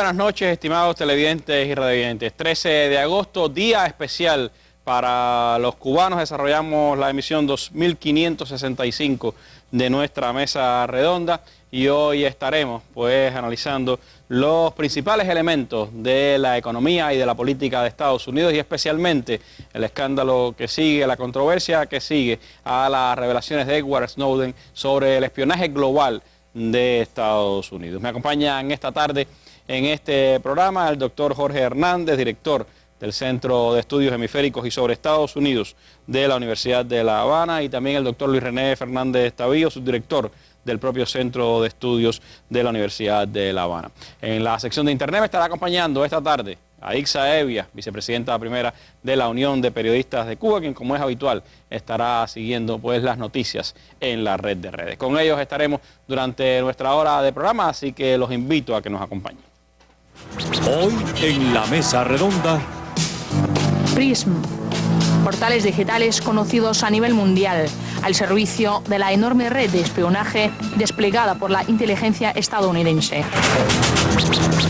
buenas noches, estimados televidentes y radiovidentes. 13 de agosto, día especial para los cubanos. Desarrollamos la emisión 2565 de nuestra mesa redonda y hoy estaremos pues analizando los principales elementos de la economía y de la política de Estados Unidos y especialmente el escándalo que sigue, la controversia que sigue a las revelaciones de Edward Snowden sobre el espionaje global de Estados Unidos. Me acompañan esta tarde en este programa el doctor Jorge Hernández, director del Centro de Estudios Hemisféricos y sobre Estados Unidos de la Universidad de La Habana, y también el doctor Luis René Fernández Tavío, subdirector del propio Centro de Estudios de la Universidad de La Habana. En la sección de Internet me estará acompañando esta tarde Aixa Evia, vicepresidenta primera de la Unión de Periodistas de Cuba, quien, como es habitual, estará siguiendo pues las noticias en la red de redes. Con ellos estaremos durante nuestra hora de programa, así que los invito a que nos acompañen. Hoy en la mesa redonda. Prism, portales digitales conocidos a nivel mundial, al servicio de la enorme red de espionaje desplegada por la inteligencia estadounidense.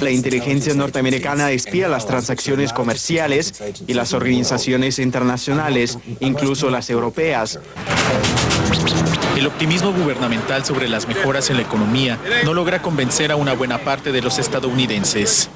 La inteligencia norteamericana espía las transacciones comerciales y las organizaciones internacionales, incluso las europeas. El optimismo gubernamental sobre las mejoras en la economía no logra convencer a una buena parte de los estadounidenses.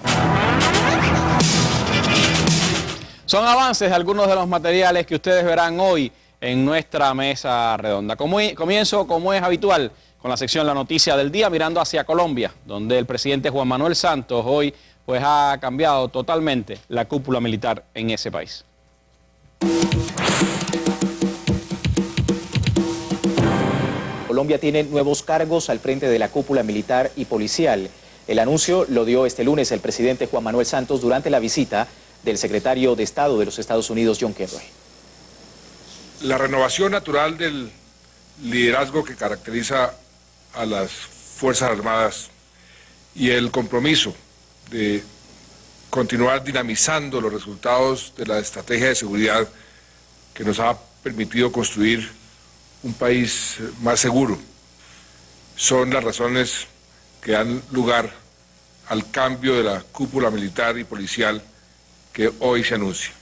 Son avances de algunos de los materiales que ustedes verán hoy en nuestra mesa redonda. Comienzo, como es habitual, con la sección La Noticia del Día, mirando hacia Colombia, donde el presidente Juan Manuel Santos hoy pues ha cambiado totalmente la cúpula militar en ese país. Colombia tiene nuevos cargos al frente de la cúpula militar y policial. El anuncio lo dio este lunes el presidente Juan Manuel Santos durante la visita del secretario de Estado de los Estados Unidos, John Kerry. La renovación natural del liderazgo que caracteriza a las Fuerzas Armadas y el compromiso de continuar dinamizando los resultados de la estrategia de seguridad que nos ha permitido construir un país más seguro son las razones que dan lugar al cambio de la cúpula militar y policial que hoy se anuncia.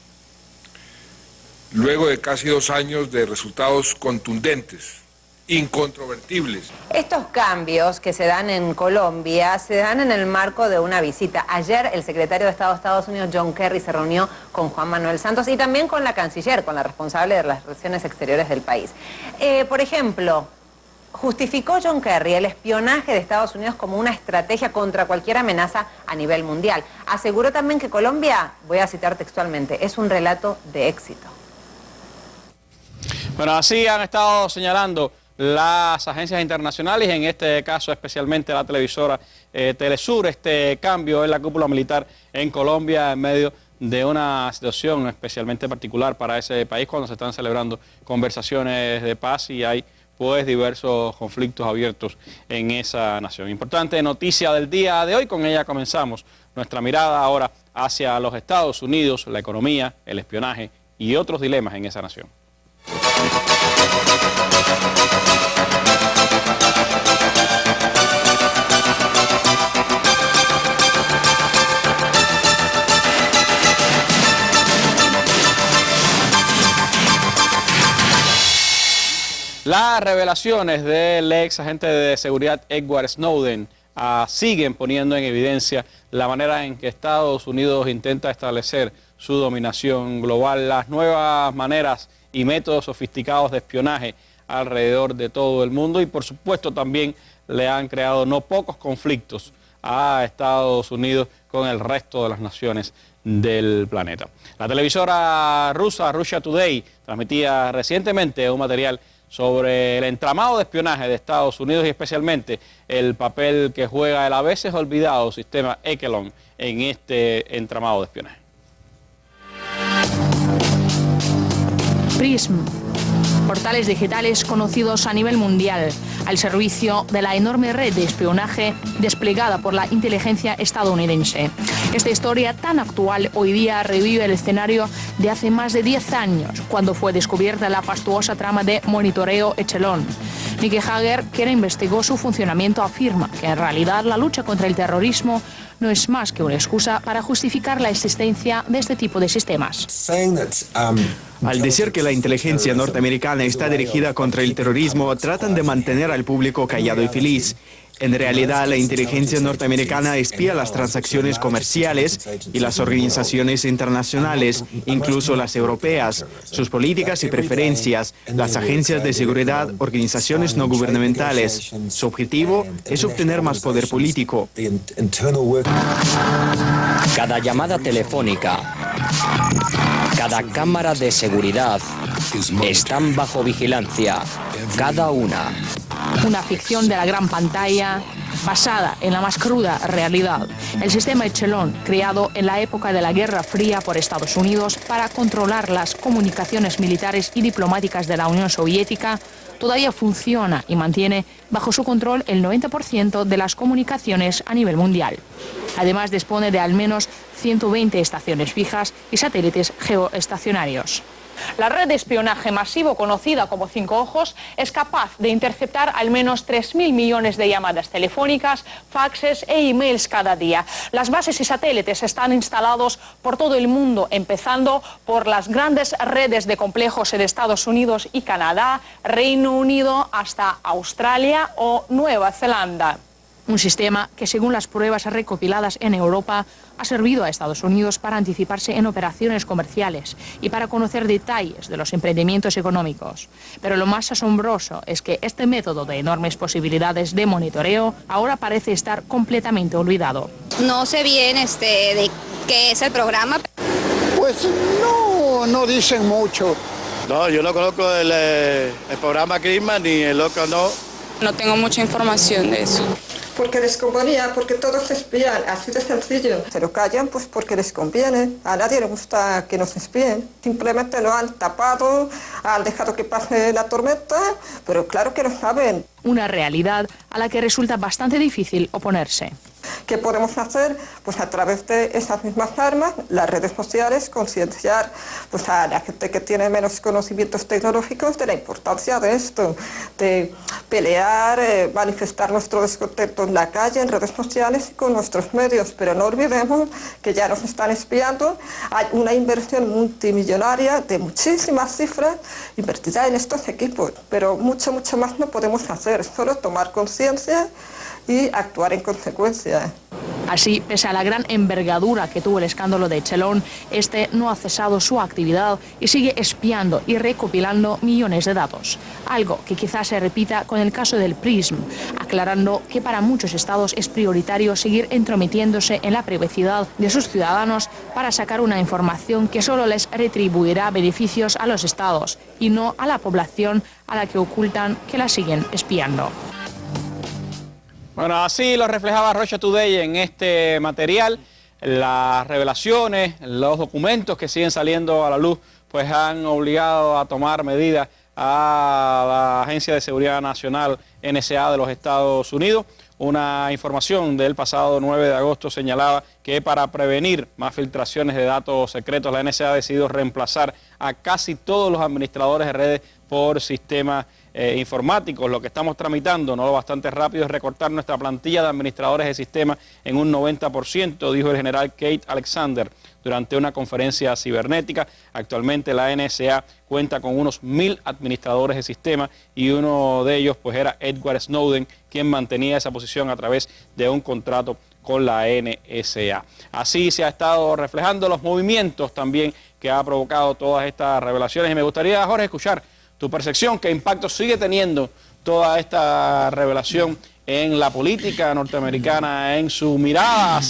Luego de casi 2 años de resultados contundentes, incontrovertibles. Estos cambios que se dan en Colombia se dan en el marco de una visita. Ayer el secretario de Estado de Estados Unidos, John Kerry, se reunió con Juan Manuel Santos y también con la canciller, con la responsable de las relaciones exteriores del país. Por ejemplo, justificó John Kerry el espionaje de Estados Unidos como una estrategia contra cualquier amenaza a nivel mundial. Aseguró también que Colombia, voy a citar textualmente, es un relato de éxito. Bueno, así han estado señalando las agencias internacionales y en este caso especialmente la televisora Telesur, este cambio en la cúpula militar en Colombia en medio de una situación especialmente particular para ese país cuando se están celebrando conversaciones de paz y hay pues diversos conflictos abiertos en esa nación. Importante noticia del día de hoy, con ella comenzamos nuestra mirada ahora hacia los Estados Unidos, la economía, el espionaje y otros dilemas en esa nación. Las revelaciones del ex agente de seguridad Edward Snowden siguen poniendo en evidencia la manera en que Estados Unidos intenta establecer su dominación global, las nuevas maneras y métodos sofisticados de espionaje alrededor de todo el mundo y por supuesto también le han creado no pocos conflictos a Estados Unidos con el resto de las naciones del planeta. La televisora rusa Russia Today transmitía recientemente un material sobre el entramado de espionaje de Estados Unidos y especialmente el papel que juega el a veces olvidado sistema Echelon en este entramado de espionaje. Prism, portales digitales conocidos a nivel mundial, al servicio de la enorme red de espionaje desplegada por la inteligencia estadounidense. Esta historia tan actual hoy día revive el escenario de hace más de 10 años, cuando fue descubierta la fastuosa trama de monitoreo Echelon. Nikki Hager, quien investigó su funcionamiento, afirma que en realidad la lucha contra el terrorismo no es más que una excusa para justificar la existencia de este tipo de sistemas. Al decir que la inteligencia norteamericana está dirigida contra el terrorismo, tratan de mantener al público callado y feliz. En realidad, la inteligencia norteamericana espía las transacciones comerciales y las organizaciones internacionales, incluso las europeas, sus políticas y preferencias, las agencias de seguridad, organizaciones no gubernamentales. Su objetivo es obtener más poder político. Cada llamada telefónica, cada cámara de seguridad están bajo vigilancia, cada una. Una ficción de la gran pantalla basada en la más cruda realidad. El sistema Echelon, creado en la época de la Guerra Fría por Estados Unidos para controlar las comunicaciones militares y diplomáticas de la Unión Soviética, todavía funciona y mantiene bajo su control el 90% de las comunicaciones a nivel mundial. Además, dispone de al menos 120 estaciones fijas y satélites geoestacionarios. La red de espionaje masivo, conocida como Cinco Ojos, es capaz de interceptar al menos 3.000 millones de llamadas telefónicas, faxes e emails cada día. Las bases y satélites están instalados por todo el mundo, empezando por las grandes redes de complejos en Estados Unidos y Canadá, Reino Unido hasta Australia o Nueva Zelanda. Un sistema que, según las pruebas recopiladas en Europa, ha servido a Estados Unidos para anticiparse en operaciones comerciales y para conocer detalles de los emprendimientos económicos. Pero lo más asombroso es que este método de enormes posibilidades de monitoreo ahora parece estar completamente olvidado. No sé bien de qué es el programa. Pues no dicen mucho. No, yo no conozco el programa CRISMA ni el otro no. No tengo mucha información de eso. Porque les convenía, porque todos se espían, así de sencillo. Se lo callan pues porque les conviene. A nadie le gusta que nos espíen. Simplemente lo han tapado, han dejado que pase la tormenta, pero claro que lo saben. Una realidad a la que resulta bastante difícil oponerse. ¿Qué podemos hacer? Pues a través de esas mismas armas, las redes sociales, concienciar pues a la gente que tiene menos conocimientos tecnológicos de la importancia de esto, de pelear, manifestar nuestro descontento en la calle, en redes sociales y con nuestros medios. Pero no olvidemos que ya nos están espiando. Hay una inversión multimillonaria de muchísimas cifras invertida en estos equipos, pero mucho más no podemos hacer, solo tomar conciencia y actuar en consecuencia. Así, pese a la gran envergadura que tuvo el escándalo de Echelon, este no ha cesado su actividad y sigue espiando y recopilando millones de datos. Algo que quizás se repita con el caso del PRISM, aclarando que para muchos estados es prioritario seguir entrometiéndose en la privacidad de sus ciudadanos para sacar una información que solo les retribuirá beneficios a los estados y no a la población a la que ocultan que la siguen espiando. Bueno, así lo reflejaba Russia Today en este material. Las revelaciones, los documentos que siguen saliendo a la luz, pues han obligado a tomar medidas a la Agencia de Seguridad Nacional, NSA, de los Estados Unidos. Una información del pasado 9 de agosto señalaba que para prevenir más filtraciones de datos secretos, la NSA ha decidido reemplazar a casi todos los administradores de redes por sistemas informáticos. Lo que estamos tramitando, no bastante rápido, es recortar nuestra plantilla de administradores de sistemas en un 90%, dijo el general Keith Alexander durante una conferencia cibernética. Actualmente la NSA cuenta con unos 1.000 administradores de sistemas y uno de ellos pues era Edward Snowden, quien mantenía esa posición a través de un contrato con la NSA. Así se ha estado reflejando los movimientos también que ha provocado todas estas revelaciones. Y me gustaría, Jorge, escuchar tu percepción, qué impacto sigue teniendo toda esta revelación en la política norteamericana, en su mirada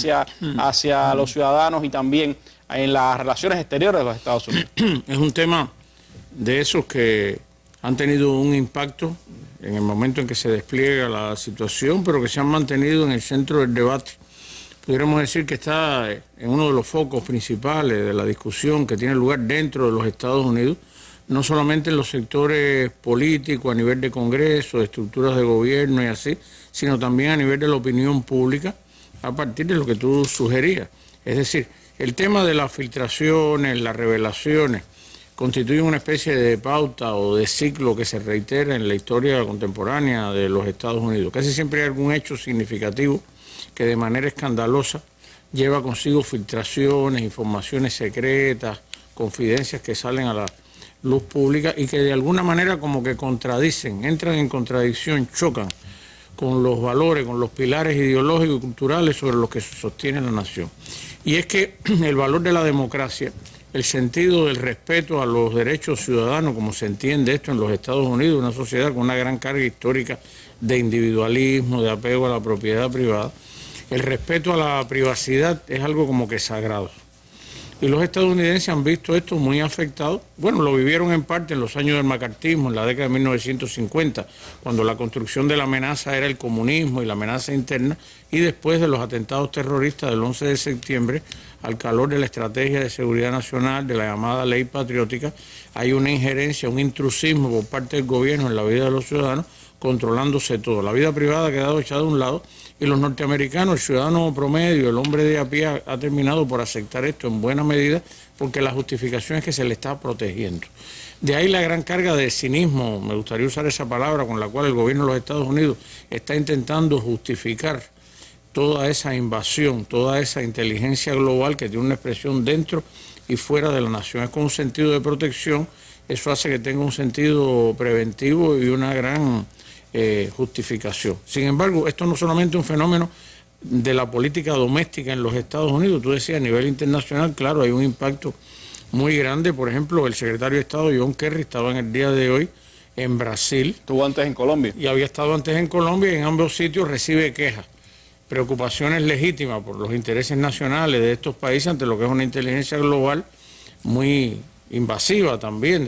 hacia los ciudadanos y también en las relaciones exteriores de los Estados Unidos. Es un tema de esos que han tenido un impacto en el momento en que se despliega la situación, pero que se han mantenido en el centro del debate. Pudiéramos decir que está en uno de los focos principales de la discusión que tiene lugar dentro de los Estados Unidos, no solamente en los sectores políticos, a nivel de Congreso, de estructuras de gobierno y así, sino también a nivel de la opinión pública, a partir de lo que tú sugerías. Es decir, el tema de las filtraciones, las revelaciones, constituyen una especie de pauta o de ciclo que se reitera en la historia contemporánea de los Estados Unidos. Casi siempre hay algún hecho significativo que de manera escandalosa lleva consigo filtraciones, informaciones secretas, confidencias que salen a la luz pública y que de alguna manera como que contradicen, entran en contradicción, chocan con los valores, con los pilares ideológicos y culturales sobre los que se sostiene la nación. Y es que el valor de la democracia, el sentido del respeto a los derechos ciudadanos, como se entiende esto en los Estados Unidos, una sociedad con una gran carga histórica de individualismo, de apego a la propiedad privada, el respeto a la privacidad es algo como que sagrado. Y los estadounidenses han visto esto muy afectado. Bueno, lo vivieron en parte en los años del macartismo, en la década de 1950, cuando la construcción de la amenaza era el comunismo y la amenaza interna, y después de los atentados terroristas del 11 de septiembre, al calor de la estrategia de seguridad nacional, de la llamada ley patriótica, hay una injerencia, un intrusismo por parte del gobierno en la vida de los ciudadanos, controlándose todo. La vida privada ha quedado echada de un lado y los norteamericanos, el ciudadano promedio, el hombre de a pie ha terminado por aceptar esto en buena medida porque la justificación es que se le está protegiendo. De ahí la gran carga de cinismo, me gustaría usar esa palabra con la cual el gobierno de los Estados Unidos está intentando justificar toda esa invasión, toda esa inteligencia global que tiene una expresión dentro y fuera de la nación. Es con un sentido de protección, eso hace que tenga un sentido preventivo y una gran justificación. Sin embargo, esto no es solamente un fenómeno de la política doméstica en los Estados Unidos. Tú decías, a nivel internacional, claro, hay un impacto muy grande. Por ejemplo, el secretario de Estado, John Kerry, estaba en el día de hoy en Brasil. Estuvo antes en Colombia. Y había estado antes en Colombia y en ambos sitios recibe quejas, preocupaciones legítimas por los intereses nacionales de estos países ante lo que es una inteligencia global muy invasiva también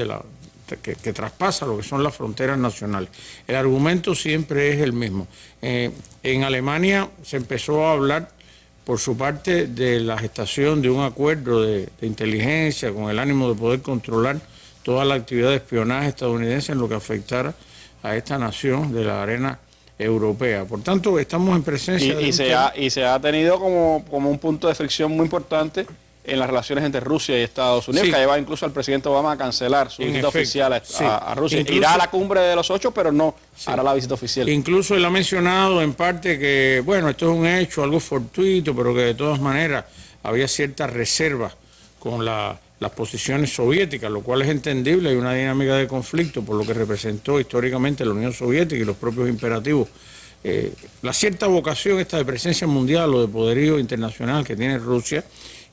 que traspasa lo que son las fronteras nacionales. El argumento siempre es el mismo. En Alemania se empezó a hablar por su parte de la gestación de un acuerdo de inteligencia con el ánimo de poder controlar toda la actividad de espionaje estadounidense en lo que afectara a esta nación de la arena europea. Por tanto, estamos en presencia y se ha tenido como un punto de fricción muy importante en las relaciones entre Rusia y Estados Unidos, que ha llevado incluso al presidente Obama a cancelar su visita oficial a Rusia. Incluso irá a la cumbre de los 8, pero no hará la visita oficial. Incluso él ha mencionado en parte que, bueno, esto es un hecho, algo fortuito, pero que de todas maneras había ciertas reservas con las posiciones soviéticas, lo cual es entendible. Hay una dinámica de conflicto por lo que representó históricamente la Unión Soviética y los propios imperativos. La cierta vocación esta de presencia mundial o de poderío internacional que tiene Rusia,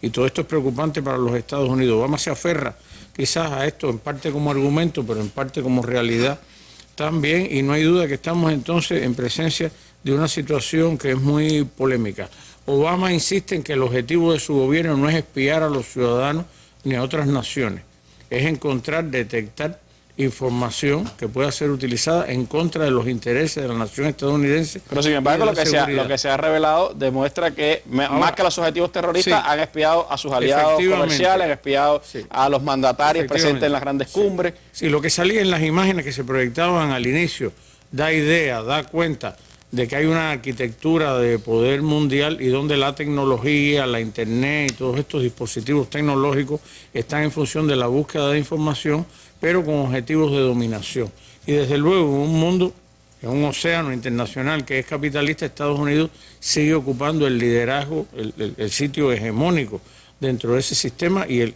y todo esto es preocupante para los Estados Unidos. Obama se aferra quizás a esto en parte como argumento, pero en parte como realidad también, y no hay duda que estamos entonces en presencia de una situación que es muy polémica. Obama insiste en que el objetivo de su gobierno no es espiar a los ciudadanos ni a otras naciones, es encontrar, detectar información que pueda ser utilizada en contra de los intereses de la nación estadounidense. Pero sin embargo, lo que se ha revelado demuestra que más que los objetivos terroristas han espiado a sus aliados comerciales, han espiado a los mandatarios presentes en las grandes cumbres. Sí, lo que salía en las imágenes que se proyectaban al inicio da idea, da cuenta de que hay una arquitectura de poder mundial y donde la tecnología, la internet y todos estos dispositivos tecnológicos están en función de la búsqueda de información, pero con objetivos de dominación. Y desde luego en un mundo, en un océano internacional que es capitalista, Estados Unidos sigue ocupando el liderazgo, el sitio hegemónico dentro de ese sistema, y el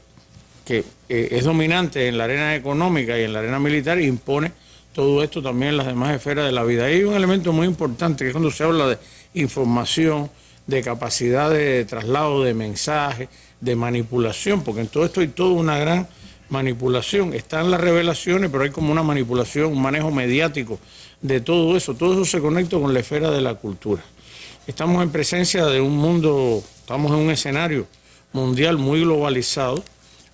que es dominante en la arena económica y en la arena militar, e impone todo esto también en las demás esferas de la vida. Y hay un elemento muy importante que es cuando se habla de información, de capacidad de traslado de mensajes, de manipulación, porque en todo esto hay toda una gran manipulación. Están las revelaciones, pero hay como una manipulación, un manejo mediático de todo eso. Todo eso se conecta con la esfera de la cultura. Estamos en presencia de un mundo, estamos en un escenario mundial muy globalizado,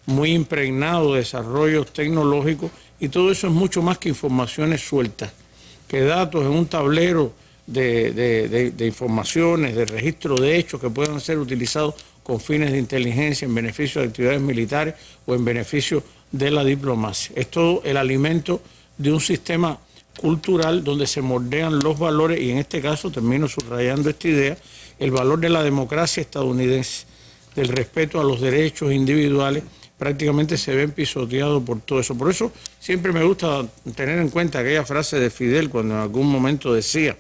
muy impregnado de desarrollos tecnológicos, y todo eso es mucho más que informaciones sueltas, que datos en un tablero de informaciones, de registro de hechos que puedan ser utilizados con fines de inteligencia en beneficio de actividades militares o en beneficio de la diplomacia. Es todo el alimento de un sistema cultural donde se moldean los valores, y en este caso termino subrayando esta idea, el valor de la democracia estadounidense, del respeto a los derechos individuales, prácticamente se ven pisoteados por todo eso. Por eso siempre me gusta tener en cuenta aquella frase de Fidel cuando en algún momento decía,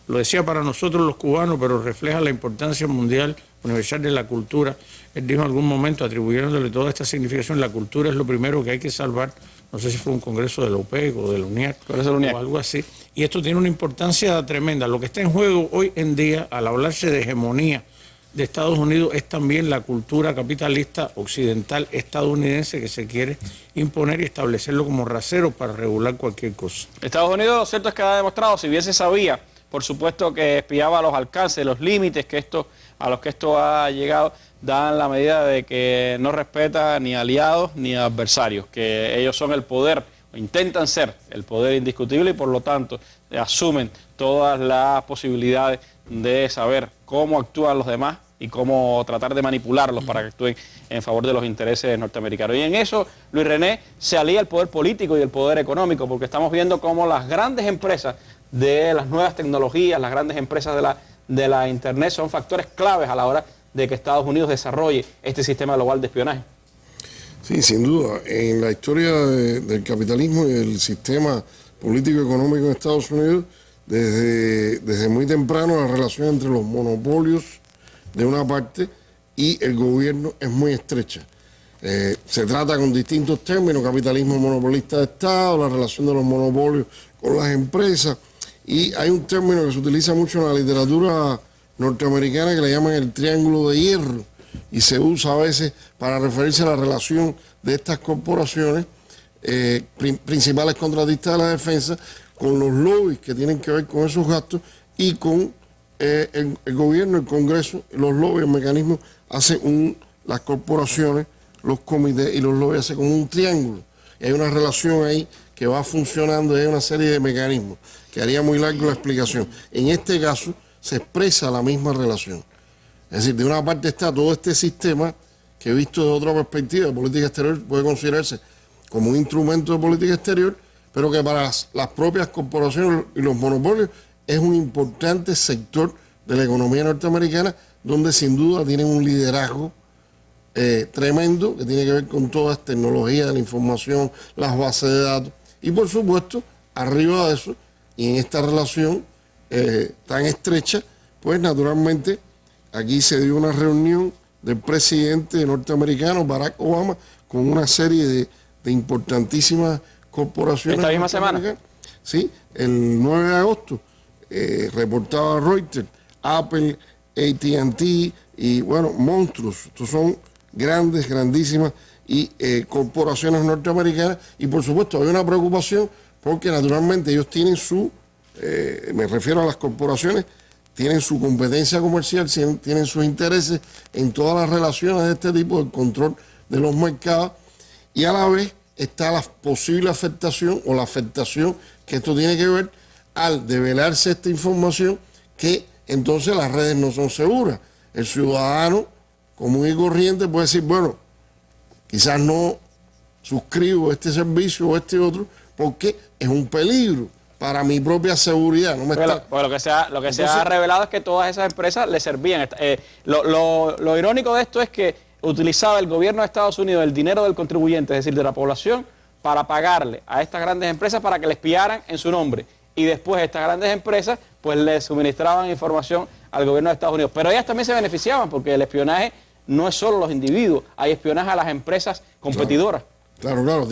lo decía para nosotros los cubanos, pero refleja la importancia mundial, universal de la cultura. Él dijo en algún momento, atribuyéndole toda esta significación, la cultura es lo primero que hay que salvar. No sé si fue un congreso de la OPEC o de la UNIAC o algo así. Y esto tiene una importancia tremenda. Lo que está en juego hoy en día, al hablarse de hegemonía de Estados Unidos, es también la cultura capitalista occidental estadounidense que se quiere imponer y establecerlo como rasero para regular cualquier cosa. Estados Unidos, lo cierto es que ha demostrado, si bien se sabía, por supuesto que espiaba los alcances, los límites a los que esto ha llegado, dan la medida de que no respeta ni aliados ni adversarios, que ellos son el poder, o intentan ser el poder indiscutible y por lo tanto asumen todas las posibilidades de saber cómo actúan los demás y cómo tratar de manipularlos para que actúen en favor de los intereses norteamericanos. Y en eso, Luis René, se alía el poder político y el poder económico, porque estamos viendo cómo las grandes empresas de las nuevas tecnologías, las grandes empresas de la Internet son factores claves a la hora de que Estados Unidos desarrolle este sistema global de espionaje. Sí, sin duda. En la historia del capitalismo y del sistema político y económico en Estados Unidos, desde muy temprano la relación entre los monopolios de una parte y el gobierno es muy estrecha. Se trata con distintos términos, capitalismo monopolista de Estado, la relación de los monopolios con las empresas, y hay un término que se utiliza mucho en la literatura norteamericana que le llaman el triángulo de hierro, y se usa a veces para referirse a la relación de estas corporaciones principales contratistas de la defensa con los lobbies que tienen que ver con esos gastos y con el gobierno, el Congreso, los lobbies, el mecanismo, las corporaciones, los comités y los lobbies hacen como un triángulo. Y hay una relación ahí que va funcionando y hay una serie de mecanismos que haría muy largo la explicación. En este caso se expresa la misma relación. Es decir, de una parte está todo este sistema que, visto de otra perspectiva de política exterior, puede considerarse como un instrumento de política exterior, pero que para las propias corporaciones y los monopolios es un importante sector de la economía norteamericana, donde sin duda tienen un liderazgo tremendo que tiene que ver con todas las tecnologías de la información, las bases de datos, y por supuesto, arriba de eso, y en esta relación tan estrecha, pues naturalmente aquí se dio una reunión del presidente norteamericano Barack Obama con una serie de importantísimas corporaciones. ¿Esta misma semana? Sí, el 9 de agosto, reportaba Reuters, Apple, AT&T y bueno, monstruos. Estos son grandes, grandísimas y corporaciones norteamericanas, y por supuesto hay una preocupación porque naturalmente ellos tienen me refiero a las corporaciones, tienen su competencia comercial, tienen sus intereses en todas las relaciones de este tipo, el control de los mercados, y a la vez está la posible afectación o la afectación que esto tiene que ver al develarse esta información, que entonces las redes no son seguras. El ciudadano común y corriente puede decir, bueno, quizás no suscribo este servicio o este otro porque es un peligro para mi propia seguridad. No me pues lo que se ha revelado es que todas esas empresas le servían. Lo irónico de esto es que utilizaba el gobierno de Estados Unidos el dinero del contribuyente, es decir, de la población, para pagarle a estas grandes empresas para que le espiaran en su nombre. Y después estas grandes empresas pues le suministraban información al gobierno de Estados Unidos. Pero ellas también se beneficiaban porque el espionaje no es solo los individuos, hay espionaje a las empresas competidoras. Claro,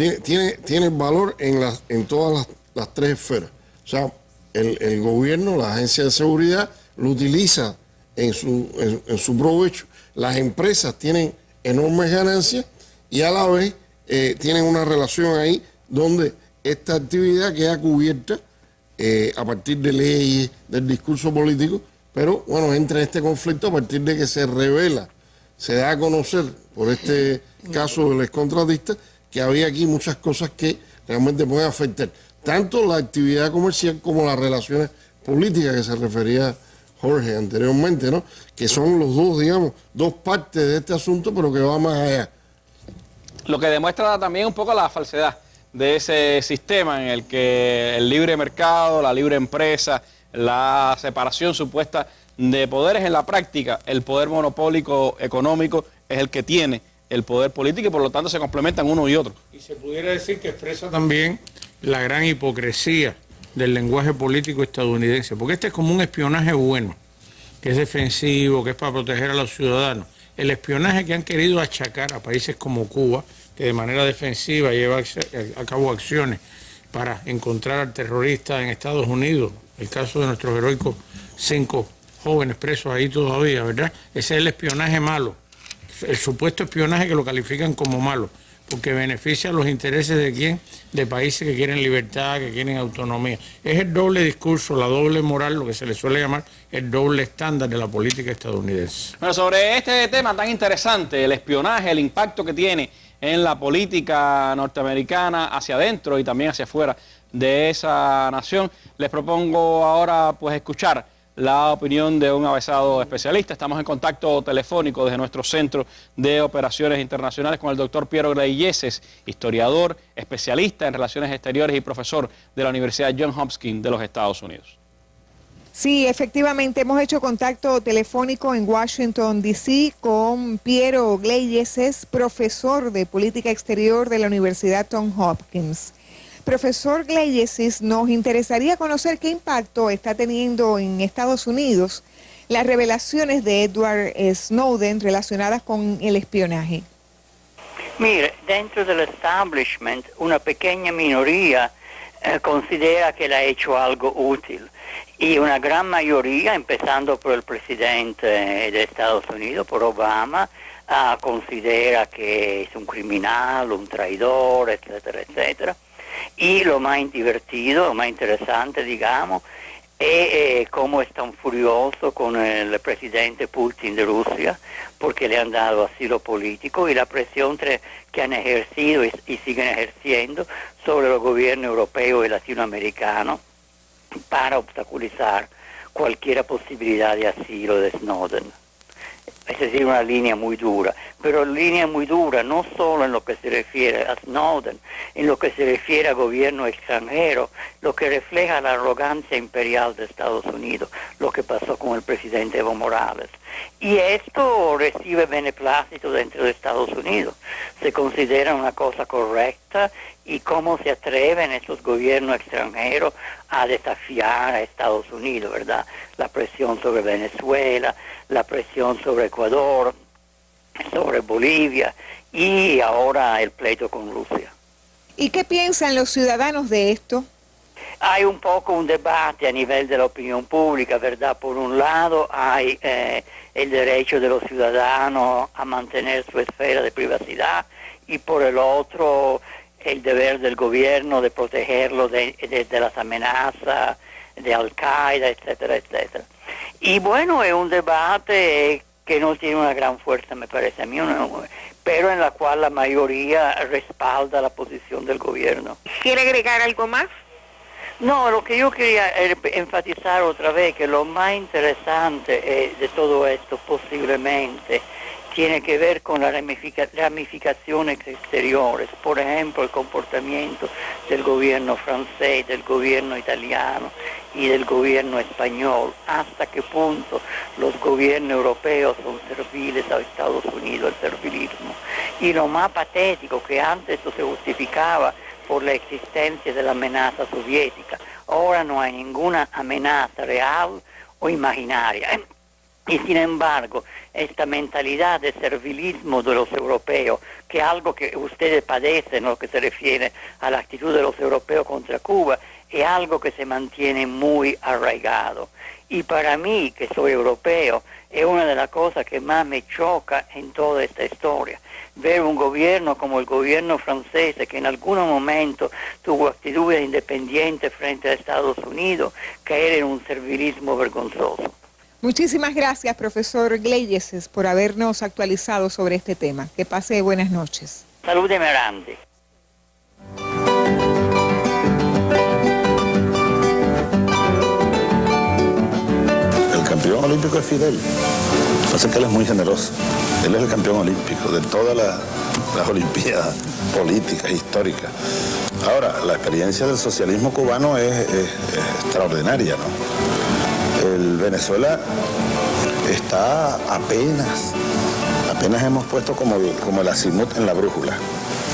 tiene valor en todas las tres esferas. O sea, el gobierno, la agencia de seguridad, lo utiliza en su provecho. Las empresas tienen enormes ganancias y a la vez tienen una relación ahí donde esta actividad queda cubierta a partir de leyes, del discurso político, pero bueno, entra en este conflicto a partir de que se revela, se da a conocer por este caso del excontratista que había aquí muchas cosas que realmente pueden afectar tanto la actividad comercial como las relaciones políticas que se refería Jorge anteriormente, ¿no? Que son los dos, digamos, dos partes de este asunto, pero que va más allá. Lo que demuestra también un poco la falsedad de ese sistema en el que el libre mercado, la libre empresa, la separación supuesta de poderes, en la práctica el poder monopólico económico es el que tiene el poder político y por lo tanto se complementan uno y otro. Y se pudiera decir que expresa también la gran hipocresía del lenguaje político estadounidense, porque este es como un espionaje bueno, que es defensivo, que es para proteger a los ciudadanos. El espionaje que han querido achacar a países como Cuba, que de manera defensiva lleva a cabo acciones para encontrar al terrorista en Estados Unidos, el caso de nuestros heroicos 5 jóvenes presos ahí todavía, ¿verdad? Ese es el espionaje malo, el supuesto espionaje que lo califican como malo, porque beneficia a los intereses de quién, de países que quieren libertad, que quieren autonomía. Es el doble discurso, la doble moral, lo que se le suele llamar el doble estándar de la política estadounidense. Bueno, sobre este tema tan interesante, el espionaje, el impacto que tiene en la política norteamericana hacia adentro y también hacia afuera de esa nación, les propongo ahora pues escuchar la opinión de un avezado especialista. Estamos en contacto telefónico desde nuestro Centro de Operaciones Internacionales con el doctor Piero Gleijeses, historiador, especialista en relaciones exteriores y profesor de la Universidad Johns Hopkins de los Estados Unidos. Sí, efectivamente, hemos hecho contacto telefónico en Washington, D.C. con Piero Gleijeses, profesor de Política Exterior de la Universidad Johns Hopkins. Profesor Gleijeses, nos interesaría conocer qué impacto está teniendo en Estados Unidos las revelaciones de Edward Snowden relacionadas con el espionaje. Mire, dentro del establishment una pequeña minoría considera que le ha hecho algo útil y una gran mayoría, empezando por el presidente de Estados Unidos, por Obama, considera que es un criminal, un traidor, etcétera, etcétera. Y lo más divertido, lo más interesante, digamos, es cómo es tan furioso con el presidente Putin de Rusia, porque le han dado asilo político y la presión que han ejercido y siguen ejerciendo sobre los gobiernos europeos y latinoamericanos para obstaculizar cualquier posibilidad de asilo de Snowden. Es decir, una línea muy dura, pero línea muy dura no solo en lo que se refiere a Snowden, en lo que se refiere a gobierno extranjero, lo que refleja la arrogancia imperial de Estados Unidos, lo que pasó con el presidente Evo Morales. Y esto recibe beneplácito dentro de Estados Unidos. Se considera una cosa correcta y cómo se atreven estos gobiernos extranjeros a desafiar a Estados Unidos, ¿verdad? La presión sobre Venezuela, la presión sobre Ecuador, sobre Bolivia y ahora el pleito con Rusia. ¿Y qué piensan los ciudadanos de esto? Hay un poco un debate a nivel de la opinión pública, ¿verdad? Por un lado hay el derecho de los ciudadanos a mantener su esfera de privacidad y por el otro el deber del gobierno de protegerlo de las amenazas de Al-Qaeda, etcétera, etcétera. Y bueno, es un debate que no tiene una gran fuerza, me parece a mí, pero en la cual la mayoría respalda la posición del gobierno. ¿Quiere agregar algo más? No, lo que yo quería enfatizar otra vez, que lo más interesante de todo esto posiblemente tiene que ver con las ramificaciones exteriores, por ejemplo, el comportamiento del gobierno francés, del gobierno italiano y del gobierno español, hasta qué punto los gobiernos europeos son serviles a Estados Unidos, el servilismo. Y lo más patético, que antes esto se justificaba por la existencia de la amenaza soviética, ahora no hay ninguna amenaza real o imaginaria. Y sin embargo, esta mentalidad de servilismo de los europeos, que es algo que ustedes padecen en lo que se refiere a la actitud de los europeos contra Cuba, es algo que se mantiene muy arraigado. Y para mí, que soy europeo, es una de las cosas que más me choca en toda esta historia. Ver un gobierno como el gobierno francés, que en algún momento tuvo actitudes independientes frente a Estados Unidos, caer en un servilismo vergonzoso. Muchísimas gracias, profesor Gleijeses, por habernos actualizado sobre este tema. Que pase buenas noches. Salúdeme grande. El campeón olímpico es Fidel. Lo que pasa es que él es muy generoso. Él es el campeón olímpico de todas las olimpiadas políticas e históricas. Ahora, la experiencia del socialismo cubano es extraordinaria, ¿no? El Venezuela está apenas Apenas hemos puesto como el azimut en la brújula,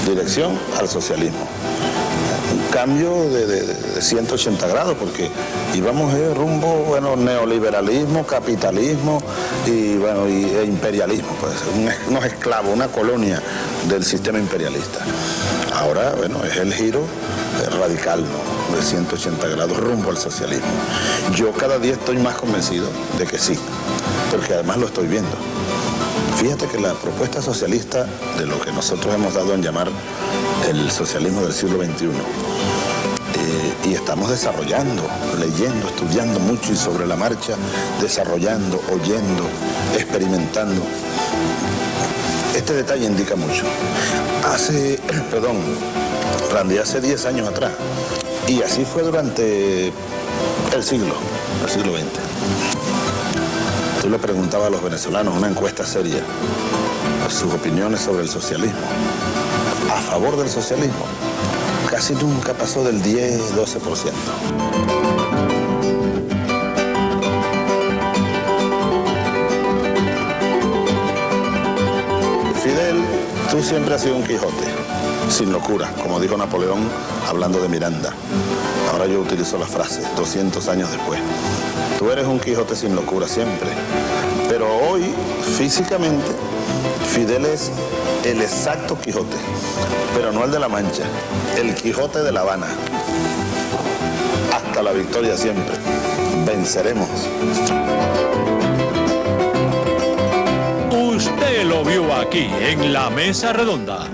dirección al socialismo. Un cambio de 180 grados, porque íbamos rumbo, bueno, neoliberalismo, capitalismo e imperialismo, pues, unos esclavos, una colonia del sistema imperialista. Ahora, bueno, es el giro radical, ¿no?, de 180 grados rumbo al socialismo. Yo cada día estoy más convencido de que sí, porque además lo estoy viendo. Fíjate que la propuesta socialista de lo que nosotros hemos dado en llamar el socialismo del siglo XXI, y estamos desarrollando, leyendo, estudiando mucho y sobre la marcha, desarrollando, oyendo, experimentando. Este detalle indica mucho. Hace 10 años atrás, y así fue durante el siglo XX. Tú le preguntabas a los venezolanos, una encuesta seria, sus opiniones sobre el socialismo. A favor del socialismo, casi nunca pasó del 10-12%. Fidel, tú siempre has sido un Quijote, sin locura, como dijo Napoleón hablando de Miranda. Ahora yo utilizo la frase, 200 años después. Tú eres un Quijote sin locura siempre, pero hoy, físicamente, Fidel es el exacto Quijote, pero no el de La Mancha, el Quijote de La Habana. Hasta la victoria siempre. Venceremos. Usted lo vio aquí en la Mesa Redonda.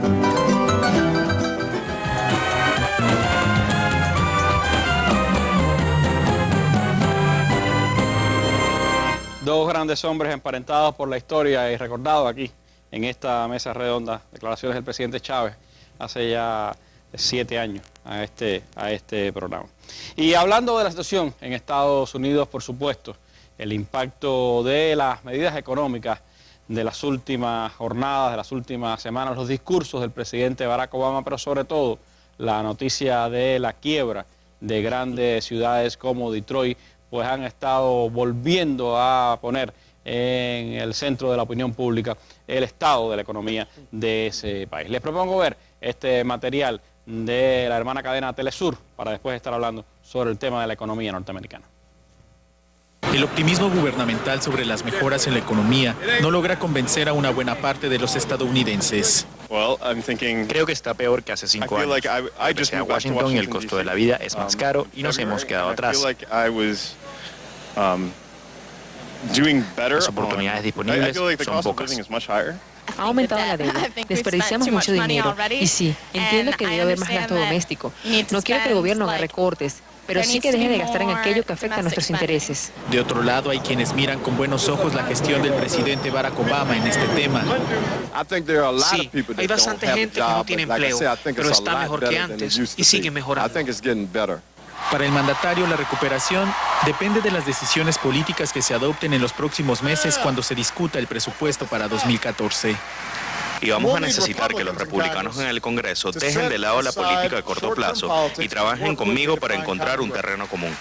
Dos grandes hombres emparentados por la historia y recordados aquí en esta mesa redonda, declaraciones del presidente Chávez hace ya 7 años a este programa. Y hablando de la situación en Estados Unidos, por supuesto, el impacto de las medidas económicas de las últimas jornadas, de las últimas semanas, los discursos del presidente Barack Obama, pero sobre todo la noticia de la quiebra de grandes ciudades como Detroit, pues han estado volviendo a poner en el centro de la opinión pública el estado de la economía de ese país. Les propongo ver este material de la hermana cadena Telesur para después estar hablando sobre el tema de la economía norteamericana. El optimismo gubernamental sobre las mejoras en la economía no logra convencer a una buena parte de los estadounidenses. Creo que está peor que hace 5 años. Regresé a Washington y el costo de la vida es más caro y nos hemos quedado atrás. Las oportunidades disponibles son pocas. Ha aumentado la deuda, desperdiciamos mucho dinero. Y sí, entiendo que debe haber más gasto doméstico. No quiero que el gobierno haga recortes, pero sí que deje de gastar en aquello que afecta a nuestros intereses. De otro lado, hay quienes miran con buenos ojos la gestión del presidente Barack Obama en este tema. Sí, hay bastante gente que no tiene empleo, pero está mejor que antes y sigue mejorando. Para el mandatario, la recuperación depende de las decisiones políticas que se adopten en los próximos meses cuando se discuta el presupuesto para 2014. Y vamos a necesitar que los republicanos en el Congreso dejen de lado la política de corto plazo y trabajen conmigo para encontrar un terreno común.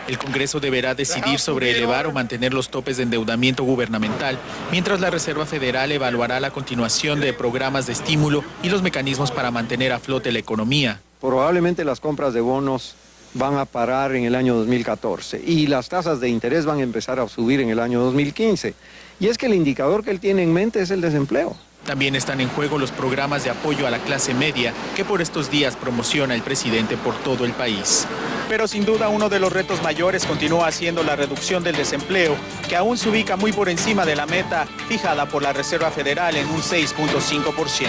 El Congreso deberá decidir sobre elevar o mantener los topes de endeudamiento gubernamental, mientras la Reserva Federal evaluará la continuación de programas de estímulo y los mecanismos para mantener a flote la economía. Probablemente las compras de bonos van a parar en el año 2014 y las tasas de interés van a empezar a subir en el año 2015. Y es que el indicador que él tiene en mente es el desempleo. También están en juego los programas de apoyo a la clase media que por estos días promociona el presidente por todo el país. Pero sin duda uno de los retos mayores continúa siendo la reducción del desempleo, que aún se ubica muy por encima de la meta fijada por la Reserva Federal en un 6.5%.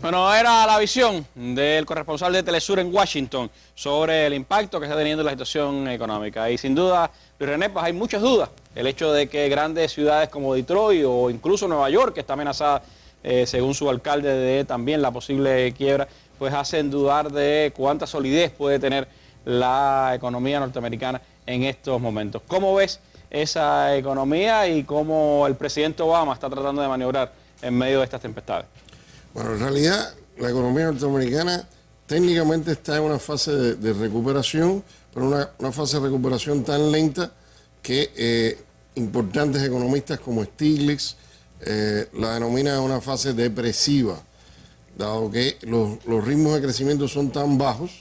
Bueno, era la visión del corresponsal de Telesur en Washington sobre el impacto que está teniendo la situación económica. Y sin duda, Luis René, pues hay muchas dudas. El hecho de que grandes ciudades como Detroit o incluso Nueva York, que está amenazada, según su alcalde, de también la posible quiebra, pues hacen dudar de cuánta solidez puede tener la economía norteamericana en estos momentos. ¿Cómo ves esa economía y cómo el presidente Obama está tratando de maniobrar en medio de estas tempestades? Bueno, en realidad la economía norteamericana técnicamente está en una fase de recuperación, pero una fase de recuperación tan lenta que importantes economistas como Stiglitz la denominan una fase depresiva, dado que los ritmos de crecimiento son tan bajos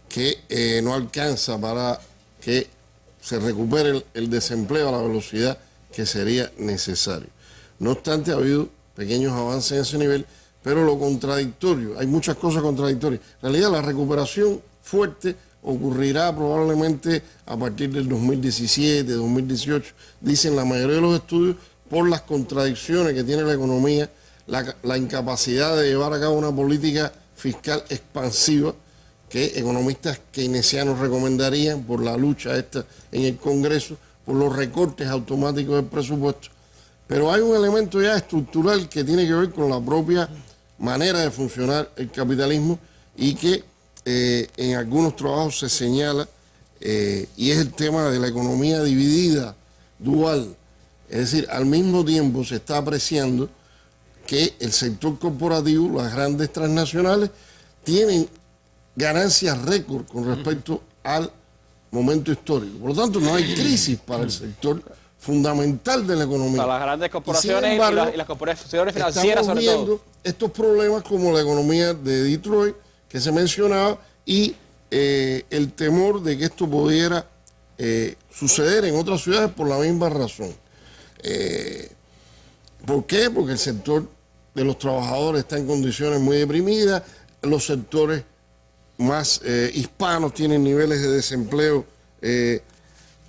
que no alcanza para que se recupere el desempleo a la velocidad que sería necesario. No obstante, ha habido pequeños avances en ese nivel, pero lo contradictorio, hay muchas cosas contradictorias. En realidad, la recuperación fuerte ocurrirá probablemente a partir del 2017, 2018, dicen la mayoría de los estudios, por las contradicciones que tiene la economía, la incapacidad de llevar a cabo una política fiscal expansiva que economistas keynesianos recomendarían por la lucha esta en el Congreso, por los recortes automáticos del presupuesto. Pero hay un elemento ya estructural que tiene que ver con la propia manera de funcionar el capitalismo y que en algunos trabajos se señala, y es el tema de la economía dividida, dual. Es decir, al mismo tiempo se está apreciando que el sector corporativo, las grandes transnacionales, tienen ganancias récord con respecto al momento histórico. Por lo tanto, no hay crisis para el sector fundamental de la economía. Para las grandes corporaciones y las corporaciones financieras, sobre todo. Estos problemas como la economía de Detroit, que se mencionaba, y el temor de que esto pudiera suceder en otras ciudades por la misma razón. ¿Por qué? Porque el sector de los trabajadores está en condiciones muy deprimidas, los sectores más hispanos tienen niveles de desempleo,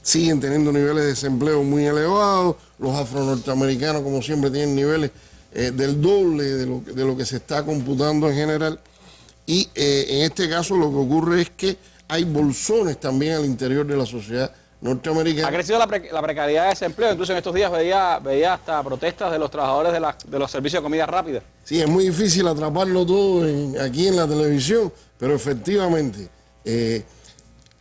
siguen teniendo niveles de desempleo muy elevados, los afro-norteamericanos, como siempre, tienen niveles del doble de lo que se está computando en general, y en este caso lo que ocurre es que hay bolsones también al interior de la sociedad norteamericana. Ha crecido la precariedad de desempleo, incluso en estos días veía hasta protestas de los trabajadores de los servicios de comida rápida. Sí, es muy difícil atraparlo todo aquí en la televisión, pero efectivamente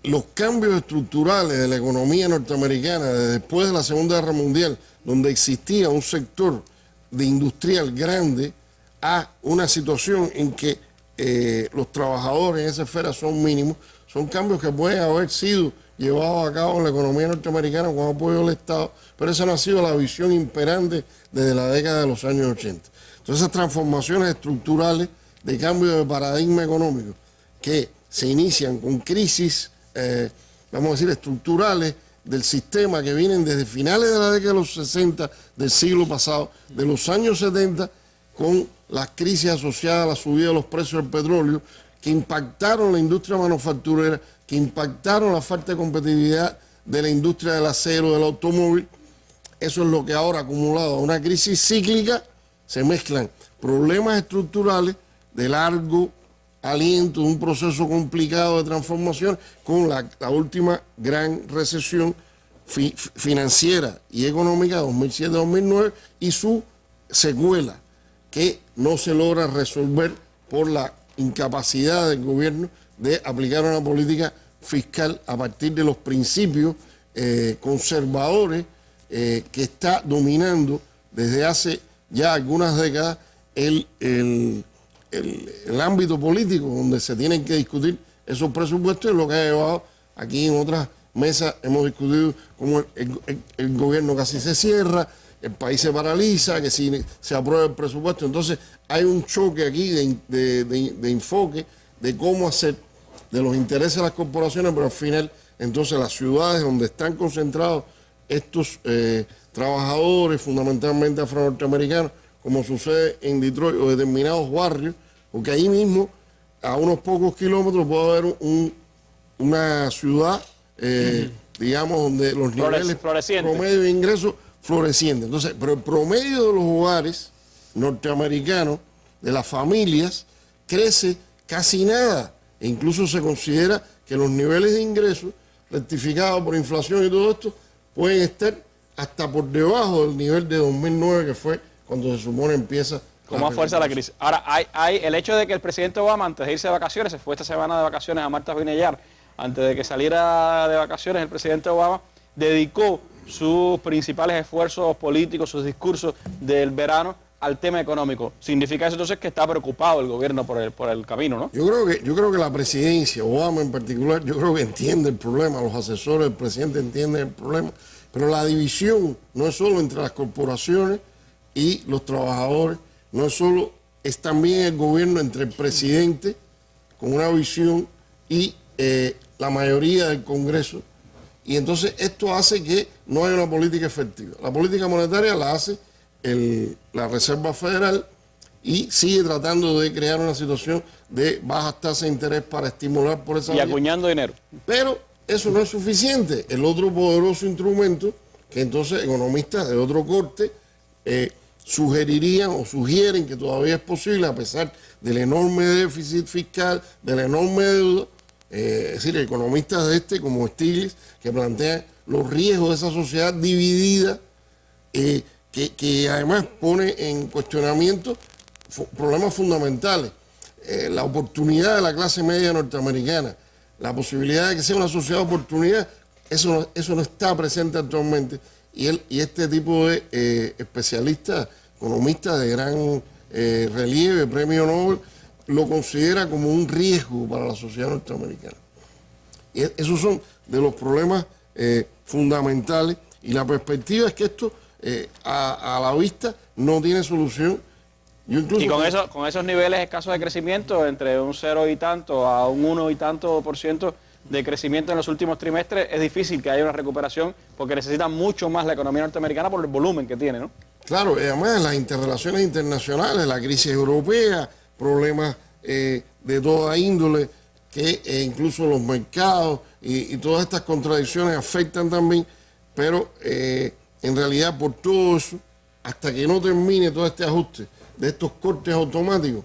los cambios estructurales de la economía norteamericana después de la Segunda Guerra Mundial, donde existía un sector de industrial grande, a una situación en que los trabajadores en esa esfera son mínimos, son cambios que pueden haber sido llevados a cabo en la economía norteamericana con apoyo del Estado, pero esa no ha sido la visión imperante desde la década de los años 80. Entonces, esas transformaciones estructurales de cambio de paradigma económico que se inician con crisis, vamos a decir, estructurales del sistema que vienen desde finales de la década de los 60 del siglo pasado, de los años 70, con las crisis asociadas a la subida de los precios del petróleo, que impactaron la industria manufacturera, que impactaron la falta de competitividad de la industria del acero, del automóvil. Eso es lo que ahora, acumulado a una crisis cíclica, se mezclan problemas estructurales de largo aliento, de un proceso complicado de transformación, con la última gran recesión financiera y económica 2007-2009 y su secuela, que no se logra resolver por la incapacidad del gobierno de aplicar una política fiscal a partir de los principios conservadores que está dominando desde hace ya algunas décadas el ámbito político, donde se tienen que discutir esos presupuestos, y lo que ha llevado aquí en otras mesas hemos discutido cómo el gobierno casi se cierra, el país se paraliza, que si se aprueba el presupuesto. Entonces hay un choque aquí de enfoque de cómo hacer de los intereses de las corporaciones, pero al final entonces las ciudades donde están concentrados estos trabajadores, fundamentalmente afro-norteamericanos, como sucede en Detroit o determinados barrios, porque ahí mismo, a unos pocos kilómetros, puede haber una ciudad, digamos, donde los niveles promedio de ingresos florecientes. Entonces, pero el promedio de los hogares norteamericanos, de las familias, crece casi nada. E incluso se considera que los niveles de ingresos, rectificados por inflación y todo esto, pueden estar hasta por debajo del nivel de 2009, que fue cuando se supone empieza con más fuerza la crisis. Ahora, hay el hecho de que el presidente Obama, antes de irse de vacaciones, se fue esta semana de vacaciones a Martha's Vineyard, antes de que saliera de vacaciones, el presidente Obama dedicó sus principales esfuerzos políticos, sus discursos del verano al tema económico. ¿Significa eso entonces que está preocupado el gobierno por el camino, no? Yo creo que la presidencia, Obama en particular, yo creo que entiende el problema, los asesores del presidente entienden el problema, Pero la división no es solo entre las corporaciones y los trabajadores, no es solo, es también el gobierno entre el presidente con una visión y la mayoría del Congreso. Y entonces esto hace que no haya una política efectiva. La política monetaria la hace la Reserva Federal y sigue tratando de crear una situación de bajas tasas de interés para estimular por esa vía. Y acuñando dinero. Pero eso no es suficiente. El otro poderoso instrumento, que entonces economistas de otro corte sugerirían o sugieren que todavía es posible, a pesar del enorme déficit fiscal, de la enorme deuda, es decir, economistas como Stiglitz, que plantean los riesgos de esa sociedad dividida, que además pone en cuestionamiento problemas fundamentales. La oportunidad de la clase media norteamericana, la posibilidad de que sea una sociedad de oportunidad, eso no está presente actualmente. Y este tipo de especialistas, economistas de gran relieve, premio Nobel, lo considera como un riesgo para la sociedad norteamericana. Y esos son de los problemas fundamentales, y la perspectiva es que esto a la vista no tiene solución. Y con esos niveles escasos de crecimiento, entre un 0 y tanto a un 1 y tanto % de crecimiento en los últimos trimestres, es difícil que haya una recuperación, porque necesita mucho más la economía norteamericana por el volumen que tiene, ¿no? Claro, además las interrelaciones internacionales, la crisis europea, problemas de toda índole, que incluso los mercados y todas estas contradicciones afectan también, pero en realidad por todo eso, hasta que no termine todo este ajuste de estos cortes automáticos,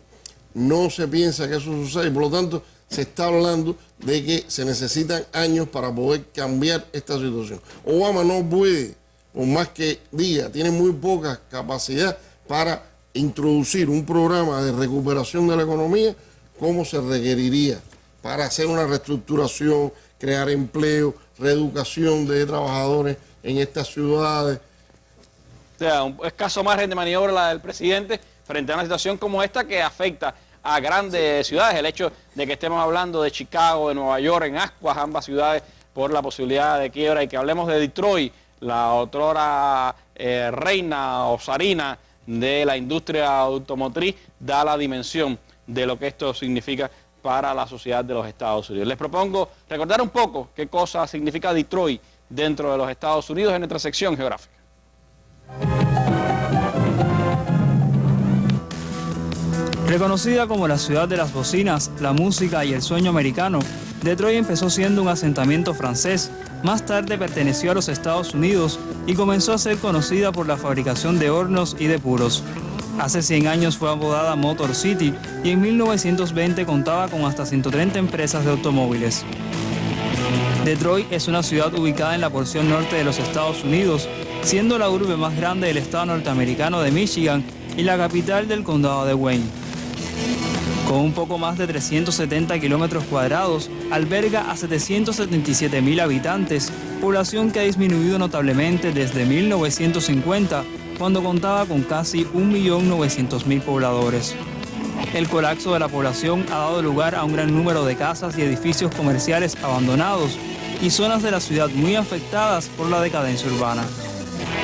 no se piensa que eso suceda, y por lo tanto se está hablando de que se necesitan años para poder cambiar esta situación. Obama no puede, por más que diga, tiene muy poca capacidad para introducir un programa de recuperación de la economía como se requeriría para hacer una reestructuración, crear empleo, reeducación de trabajadores en estas ciudades. O sea, un escaso margen de maniobra la del presidente frente a una situación como esta que afecta a grandes ciudades. El hecho de que estemos hablando de Chicago, de Nueva York, en ascuas, ambas ciudades, por la posibilidad de quiebra, y que hablemos de Detroit, la otrora reina o zarina de la industria automotriz, da la dimensión de lo que esto significa para la sociedad de los Estados Unidos. Les propongo recordar un poco qué cosa significa Detroit dentro de los Estados Unidos en nuestra sección geográfica. Reconocida como la ciudad de las bocinas, la música y el sueño americano, Detroit empezó siendo un asentamiento francés, más tarde perteneció a los Estados Unidos y comenzó a ser conocida por la fabricación de hornos y de puros. Hace 100 años fue apodada Motor City y en 1920 contaba con hasta 130 empresas de automóviles. Detroit es una ciudad ubicada en la porción norte de los Estados Unidos, siendo la urbe más grande del estado norteamericano de Michigan y la capital del condado de Wayne. Con un poco más de 370 kilómetros cuadrados, alberga a 777.000 habitantes, población que ha disminuido notablemente desde 1950, cuando contaba con casi 1.900.000 pobladores. El colapso de la población ha dado lugar a un gran número de casas y edificios comerciales abandonados y zonas de la ciudad muy afectadas por la decadencia urbana.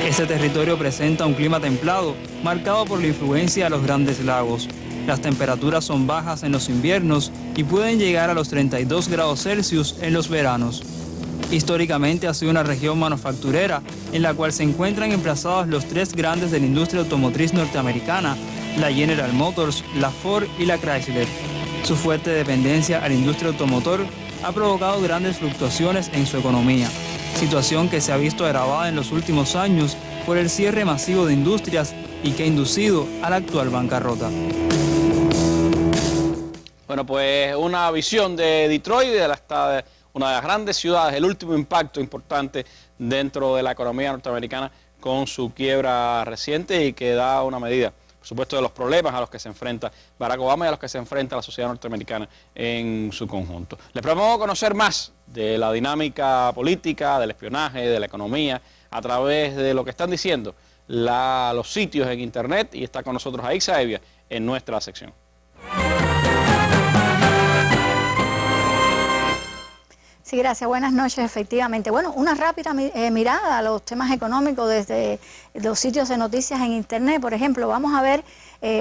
Este territorio presenta un clima templado, marcado por la influencia de los grandes lagos. Las temperaturas son bajas en los inviernos y pueden llegar a los 32 grados Celsius en los veranos. Históricamente ha sido una región manufacturera en la cual se encuentran emplazados los tres grandes de la industria automotriz norteamericana, la General Motors, la Ford y la Chrysler. Su fuerte dependencia a la industria automotor ha provocado grandes fluctuaciones en su economía, situación que se ha visto agravada en los últimos años por el cierre masivo de industrias y que ha inducido a la actual bancarrota. Bueno, pues una visión de Detroit, una de las grandes ciudades, el último impacto importante dentro de la economía norteamericana con su quiebra reciente, y que da una medida, por supuesto, de los problemas a los que se enfrenta Barack Obama y a los que se enfrenta la sociedad norteamericana en su conjunto. Les propongo conocer más de la dinámica política, del espionaje, de la economía, a través de lo que están diciendo los sitios en internet, y está con nosotros Aixa Evia en nuestra sección. Sí, gracias. Buenas noches, efectivamente. Bueno, una rápida mirada a los temas económicos desde los sitios de noticias en Internet. Por ejemplo, vamos a ver,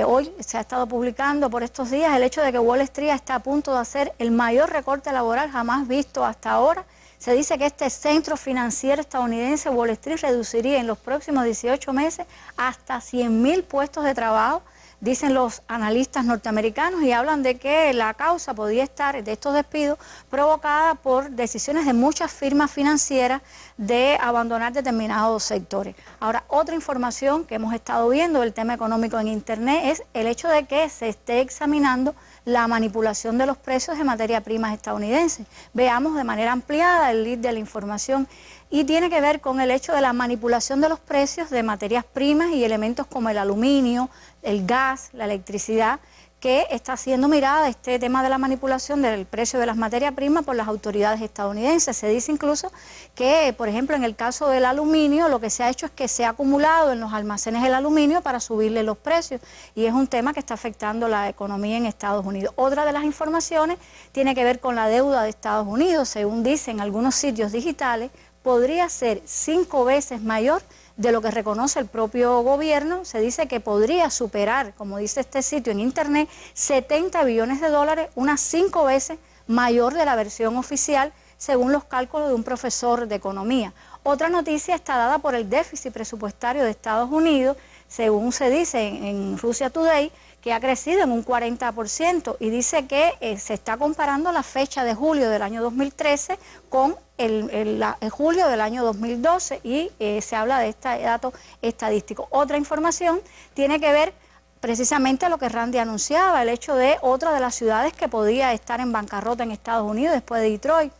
hoy se ha estado publicando por estos días el hecho de que Wall Street está a punto de hacer el mayor recorte laboral jamás visto hasta ahora. Se dice que este centro financiero estadounidense, Wall Street, reduciría en los próximos 18 meses hasta 100.000 puestos de trabajo, dicen los analistas norteamericanos, y hablan de que la causa podría estar de estos despidos provocada por decisiones de muchas firmas financieras de abandonar determinados sectores. Ahora, otra información que hemos estado viendo del tema económico en Internet es el hecho de que se esté examinando la manipulación de los precios de materia primas estadounidenses. Veamos de manera ampliada el lead de la información y tiene que ver con el hecho de la manipulación de los precios de materias primas y elementos como el aluminio, el gas, la electricidad, que está siendo mirada este tema de la manipulación del precio de las materias primas por las autoridades estadounidenses. Se dice incluso que, por ejemplo, en el caso del aluminio, lo que se ha hecho es que se ha acumulado en los almacenes el aluminio para subirle los precios, y es un tema que está afectando la economía en Estados Unidos. Otra de las informaciones tiene que ver con la deuda de Estados Unidos. Según dicen algunos sitios digitales, podría ser 5 veces mayor de lo que reconoce el propio gobierno. Se dice que podría superar, como dice este sitio en Internet, 70 billones de dólares, unas 5 veces mayor de la versión oficial, según los cálculos de un profesor de economía. Otra noticia está dada por el déficit presupuestario de Estados Unidos, según se dice en Russia Today, que ha crecido en un 40%, y dice que se está comparando la fecha de julio del año 2013 con el julio del año 2012, y se habla de este dato estadístico. Otra información tiene que ver precisamente lo que Randy anunciaba, el hecho de otra de las ciudades que podía estar en bancarrota en Estados Unidos después de Detroit.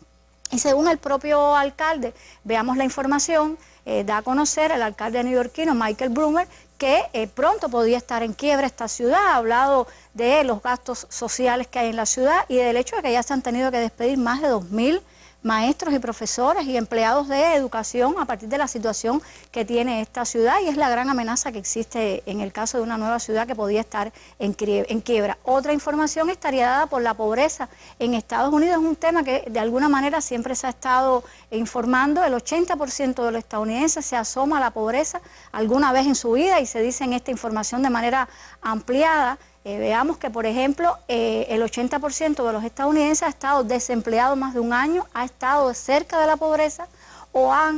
Y según el propio alcalde, veamos la información, da a conocer el alcalde neoyorquino Michael Bloomberg que pronto podía estar en quiebra esta ciudad. Ha hablado de los gastos sociales que hay en la ciudad y del hecho de que ya se han tenido que despedir más de 2.000 maestros y profesores y empleados de educación a partir de la situación que tiene esta ciudad, y es la gran amenaza que existe en el caso de una nueva ciudad que podía estar en quiebra. Otra información estaría dada por la pobreza en Estados Unidos. Es un tema que de alguna manera siempre se ha estado informando. El 80% de los estadounidenses se asoma a la pobreza alguna vez en su vida, y se dice en esta información de manera ampliada. Veamos que, por ejemplo, el 80% de los estadounidenses ha estado desempleado más de un año, ha estado cerca de la pobreza o ha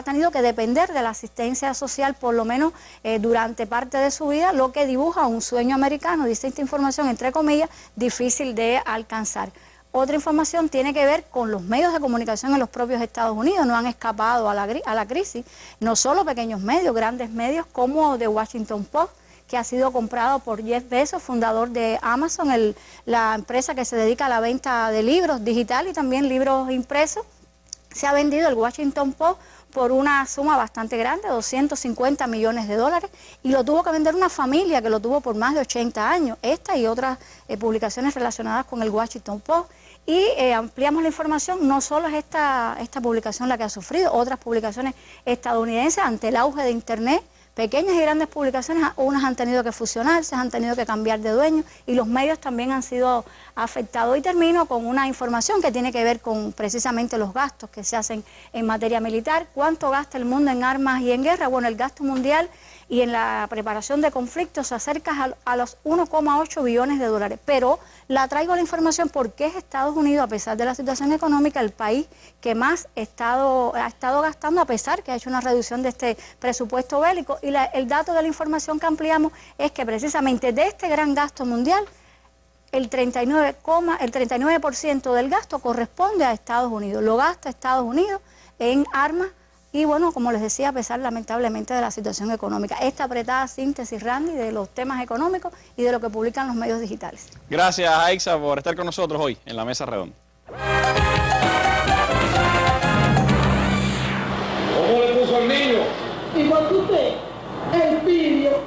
tenido que depender de la asistencia social por lo menos durante parte de su vida, lo que dibuja un sueño americano, dice esta información, entre comillas, difícil de alcanzar. Otra información tiene que ver con los medios de comunicación en los propios Estados Unidos. No han escapado a la crisis, no solo pequeños medios, grandes medios como The Washington Post, que ha sido comprado por Jeff Bezos, fundador de Amazon, la empresa que se dedica a la venta de libros digital y también libros impresos. Se ha vendido el Washington Post por una suma bastante grande, 250 millones de dólares, y lo tuvo que vender una familia que lo tuvo por más de 80 años. Esta y otras publicaciones relacionadas con el Washington Post. Y ampliamos la información, no solo es esta publicación la que ha sufrido, otras publicaciones estadounidenses ante el auge de Internet. Pequeñas y grandes publicaciones, unas han tenido que fusionarse, han tenido que cambiar de dueño, y los medios también han sido afectados. Y termino con una información que tiene que ver con precisamente los gastos que se hacen en materia militar. ¿Cuánto gasta el mundo en armas y en guerra? Bueno, el gasto mundial y en la preparación de conflictos se acerca a los 1,8 billones de dólares. Pero la traigo la información porque es Estados Unidos, a pesar de la situación económica, el país que más ha estado gastando, a pesar que ha hecho una reducción de este presupuesto bélico. Y el dato de la información que ampliamos es que precisamente de este gran gasto mundial, el 39% del gasto corresponde a Estados Unidos. Lo gasta Estados Unidos en armas. Y bueno, como les decía, a pesar lamentablemente de la situación económica. Esta apretada síntesis, Randy, de los temas económicos y de lo que publican los medios digitales. Gracias, Aixa, por estar con nosotros hoy en la Mesa Redonda. ¿Cómo le puso al niño? Igual que usted, el pillo.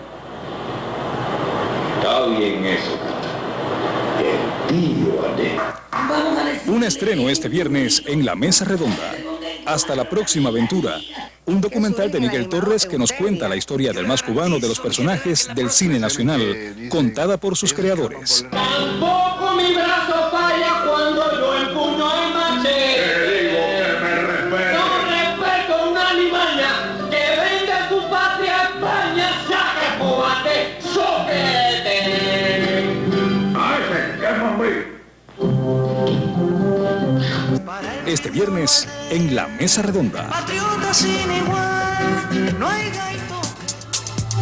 Está bien eso. El pillo, Andrés. Un estreno este viernes en la Mesa Redonda. Hasta la próxima aventura. Un documental de Miguel Torres que nos cuenta la historia del más cubano de los personajes del cine nacional, contada por sus creadores. Tampoco mi brazo falla cuando yo empuño el machete. hombre. Este viernes en La Mesa Redonda.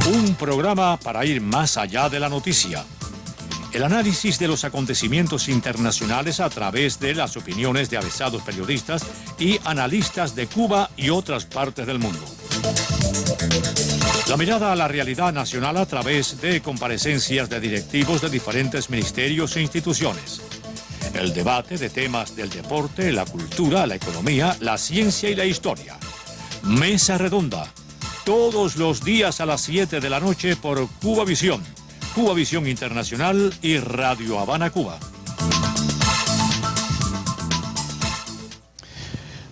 Un programa para ir más allá de la noticia. El análisis de los acontecimientos internacionales a través de las opiniones de avesados periodistas y analistas de Cuba y otras partes del mundo. La mirada a la realidad nacional a través de comparecencias de directivos de diferentes ministerios e instituciones. El debate de temas del deporte, la cultura, la economía, la ciencia y la historia. Mesa Redonda, todos los días a las 7 de la noche por Cubavisión, Cubavisión Internacional y Radio Habana, Cuba.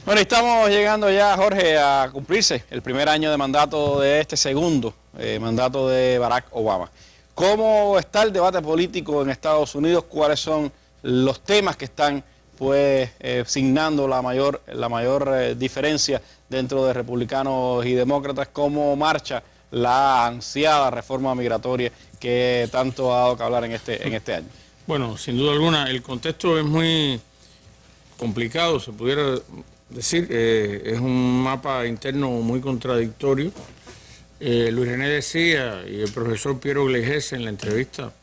Bueno, estamos llegando ya, Jorge, a cumplirse el primer año de mandato de este segundo mandato de Barack Obama. ¿Cómo está el debate político en Estados Unidos? ¿Cuáles son los temas que están signando la mayor diferencia dentro de republicanos y demócratas? ¿Cómo marcha la ansiada reforma migratoria que tanto ha dado que hablar en este año? Bueno, sin duda alguna, el contexto es muy complicado, se pudiera decir, es un mapa interno muy contradictorio. Luis René decía, y el profesor Piero Gleigese en la entrevista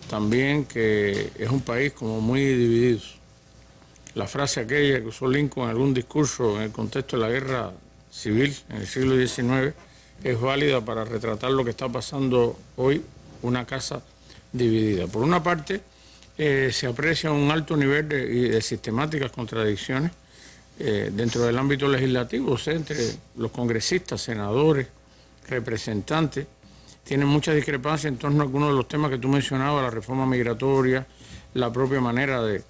también, que es un país como muy dividido. La frase aquella que usó Lincoln en algún discurso en el contexto de la guerra civil en el siglo XIX es válida para retratar lo que está pasando hoy, una casa dividida. Por una parte, se aprecia un alto nivel de sistemáticas contradicciones dentro del ámbito legislativo, o sea, entre los congresistas, senadores, representantes, tienen muchas discrepancias en torno a algunos de los temas que tú mencionabas, la reforma migratoria, la propia manera de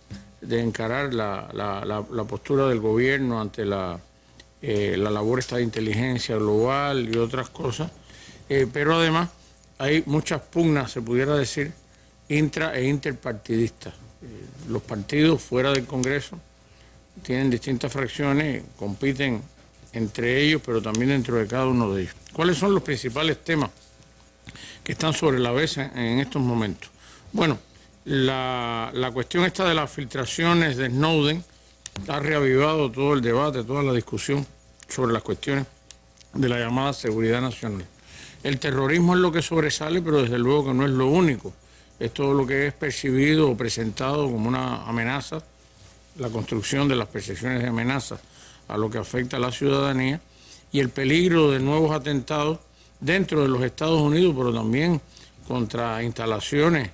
encarar la postura del gobierno ante la labor esta de inteligencia global y otras cosas, pero además hay muchas pugnas, se pudiera decir, intra e interpartidistas. Los partidos fuera del Congreso tienen distintas fracciones, compiten entre ellos, pero también dentro de cada uno de ellos. ¿Cuáles son los principales temas que están sobre la mesa en estos momentos? Bueno, la cuestión esta de las filtraciones de Snowden ha reavivado todo el debate, toda la discusión sobre las cuestiones de la llamada seguridad nacional. El terrorismo es lo que sobresale, pero desde luego que no es lo único. Es todo lo que es percibido o presentado como una amenaza, la construcción de las percepciones de amenaza a lo que afecta a la ciudadanía y el peligro de nuevos atentados dentro de los Estados Unidos, pero también contra instalaciones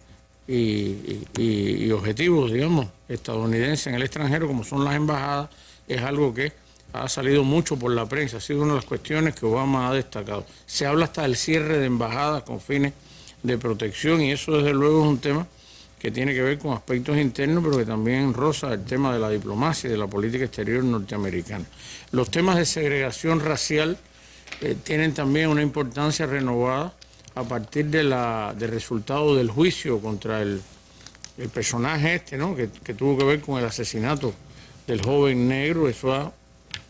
y objetivos, digamos, estadounidenses en el extranjero, como son las embajadas, es algo que ha salido mucho por la prensa, ha sido una de las cuestiones que Obama ha destacado. Se habla hasta del cierre de embajadas con fines de protección y eso desde luego es un tema que tiene que ver con aspectos internos, pero que también roza el tema de la diplomacia y de la política exterior norteamericana. Los temas de segregación racial tienen también una importancia renovada a partir del resultado del juicio contra el personaje ¿no? que tuvo que ver con el asesinato del joven negro. Eso ha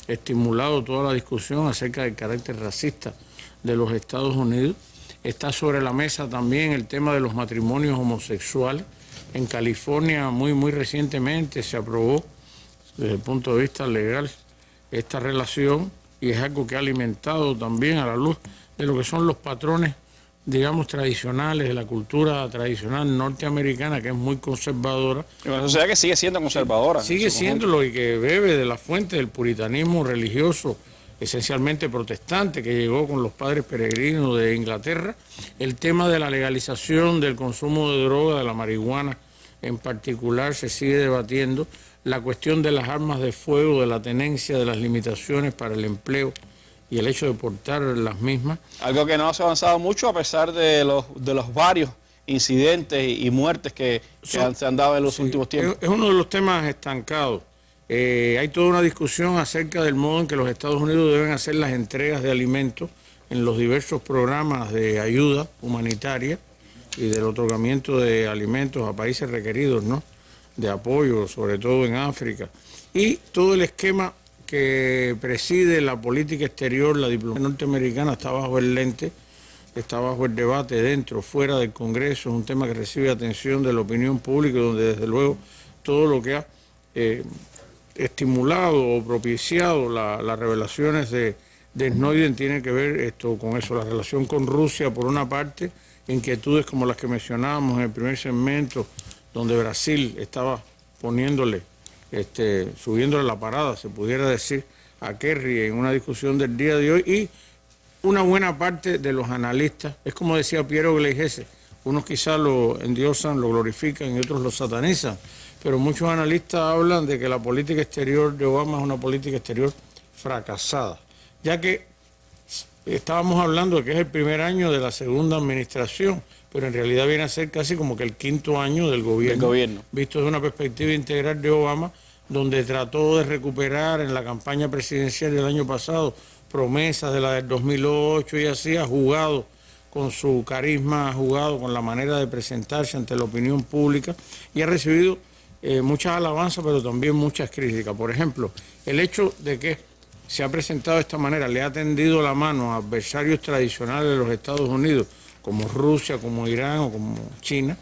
estimulado toda la discusión acerca del carácter racista de los Estados Unidos. Está sobre la mesa también el tema de los matrimonios homosexuales. En California muy recientemente se aprobó desde el punto de vista legal esta relación y es algo que ha alimentado también a la luz de lo que son los patrones, digamos, tradicionales, de la cultura tradicional norteamericana, que es muy conservadora. Y una sociedad que sigue siendo conservadora. Sigue siéndolo y que bebe de la fuente del puritanismo religioso, esencialmente protestante, que llegó con los padres peregrinos de Inglaterra. El tema de la legalización del consumo de droga, de la marihuana en particular, se sigue debatiendo. La cuestión de las armas de fuego, de la tenencia, de las limitaciones para el empleo y el hecho de portar las mismas. Algo que no se ha avanzado mucho a pesar de los varios incidentes y muertes que se han dado en los últimos tiempos. Es uno de los temas estancados. Hay toda una discusión acerca del modo en que los Estados Unidos deben hacer las entregas de alimentos en los diversos programas de ayuda humanitaria y del otorgamiento de alimentos a países requeridos, ¿no?, de apoyo, sobre todo en África. Y todo el esquema que preside la política exterior, la diplomacia norteamericana, está bajo el lente está bajo el debate dentro, fuera del Congreso, es un tema que recibe atención de la opinión pública, donde desde luego todo lo que ha estimulado o propiciado las revelaciones de Snowden tiene que ver con eso, la relación con Rusia por una parte, inquietudes como las que mencionábamos en el primer segmento, donde Brasil estaba poniéndole, subiéndole la parada, se pudiera decir, a Kerry en una discusión del día de hoy, y una buena parte de los analistas, es como decía Piero Gleigese, unos quizás lo endiosan, lo glorifican y otros lo satanizan, pero muchos analistas hablan de que la política exterior de Obama es una política exterior fracasada, ya que estábamos hablando de que es el primer año de la segunda administración, pero en realidad viene a ser casi como que el quinto año del gobierno. Visto desde una perspectiva integral de Obama, donde trató de recuperar en la campaña presidencial del año pasado promesas de la del 2008 y así ha jugado con su carisma, ha jugado con la manera de presentarse ante la opinión pública y ha recibido muchas alabanzas, pero también muchas críticas. Por ejemplo, el hecho de que se ha presentado de esta manera, le ha tendido la mano a adversarios tradicionales de los Estados Unidos, como Rusia, como Irán o como China,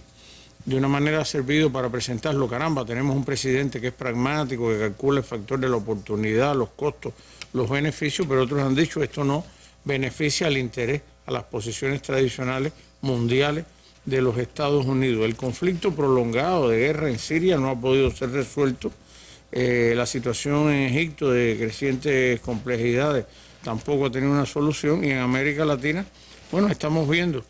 de una manera ha servido para presentarlo. Caramba, tenemos un presidente que es pragmático, que calcula el factor de la oportunidad, los costos, los beneficios, pero otros han dicho esto no beneficia al interés, a las posiciones tradicionales mundiales de los Estados Unidos. El conflicto prolongado de guerra en Siria no ha podido ser resuelto. La situación en Egipto de crecientes complejidades tampoco ha tenido una solución, y en América Latina, bueno, estamos viendo